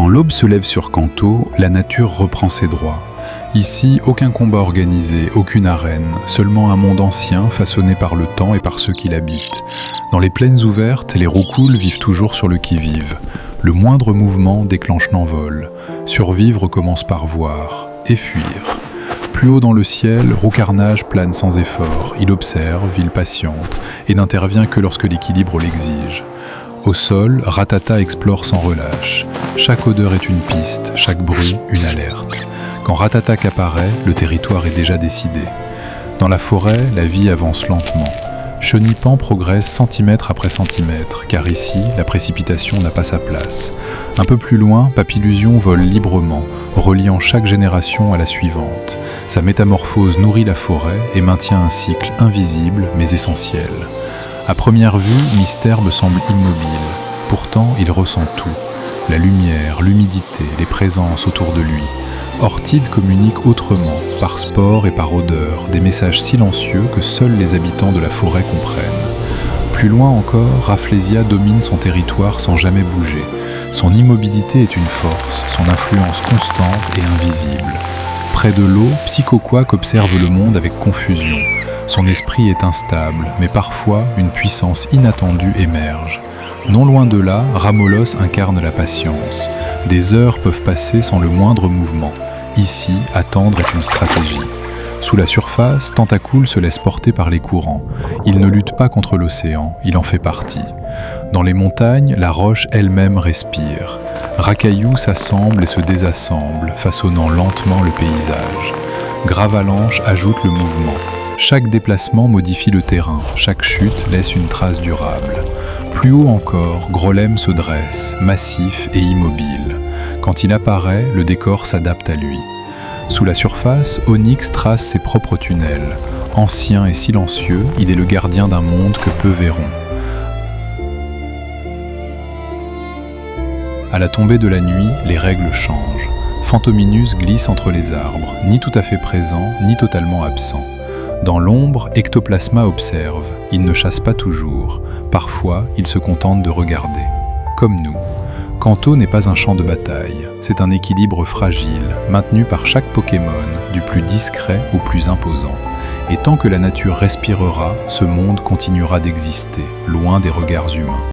Quand l'aube se lève sur Kanto, la nature reprend ses droits. Ici, aucun combat organisé, aucune arène, seulement un monde ancien façonné par le temps et par ceux qui l'habitent. Dans les plaines ouvertes, les roucouls vivent toujours sur le qui-vive. Le moindre mouvement déclenche l'envol. Survivre commence par voir et fuir. Plus haut dans le ciel, Roucarnage plane sans effort. Il observe, il patiente et n'intervient que lorsque l'équilibre l'exige. Au sol, Ratata explore sans relâche. Chaque odeur est une piste, chaque bruit une alerte. Quand Ratata apparaît, le territoire est déjà décidé. Dans la forêt, la vie avance lentement. Chenipan progresse centimètre après centimètre, car ici, la précipitation n'a pas sa place. Un peu plus loin, Papillusion vole librement, reliant chaque génération à la suivante. Sa métamorphose nourrit la forêt et maintient un cycle invisible mais essentiel. À première vue, Mystère me semble immobile. Pourtant, il ressent tout. La lumière, l'humidité, les présences autour de lui. Ortide communique autrement, par sport et par odeur, des messages silencieux que seuls les habitants de la forêt comprennent. Plus loin encore, Rafflesia domine son territoire sans jamais bouger. Son immobilité est une force, son influence constante et invisible. Près de l'eau, Psychoquack observe le monde avec confusion. Son esprit est instable, mais parfois une puissance inattendue émerge. Non loin de là, Ramolos incarne la patience. Des heures peuvent passer sans le moindre mouvement. Ici, attendre est une stratégie. Sous la surface, Tentacool se laisse porter par les courants. Il ne lutte pas contre l'océan, il en fait partie. Dans les montagnes, la roche elle-même respire. Racaillou s'assemble et se désassemble, façonnant lentement le paysage. Gravalanche ajoute le mouvement. Chaque déplacement modifie le terrain, chaque chute laisse une trace durable. Plus haut encore, Grolem se dresse, massif et immobile. Quand il apparaît, le décor s'adapte à lui. Sous la surface, Onyx trace ses propres tunnels. Ancien et silencieux, il est le gardien d'un monde que peu verront. À la tombée de la nuit, les règles changent. Phantominus glisse entre les arbres, ni tout à fait présent, ni totalement absent. Dans l'ombre, Ectoplasma observe. Il ne chasse pas toujours. Parfois, il se contente de regarder. Comme nous. Kanto n'est pas un champ de bataille. C'est un équilibre fragile, maintenu par chaque Pokémon, du plus discret au plus imposant. Et tant que la nature respirera, ce monde continuera d'exister, loin des regards humains.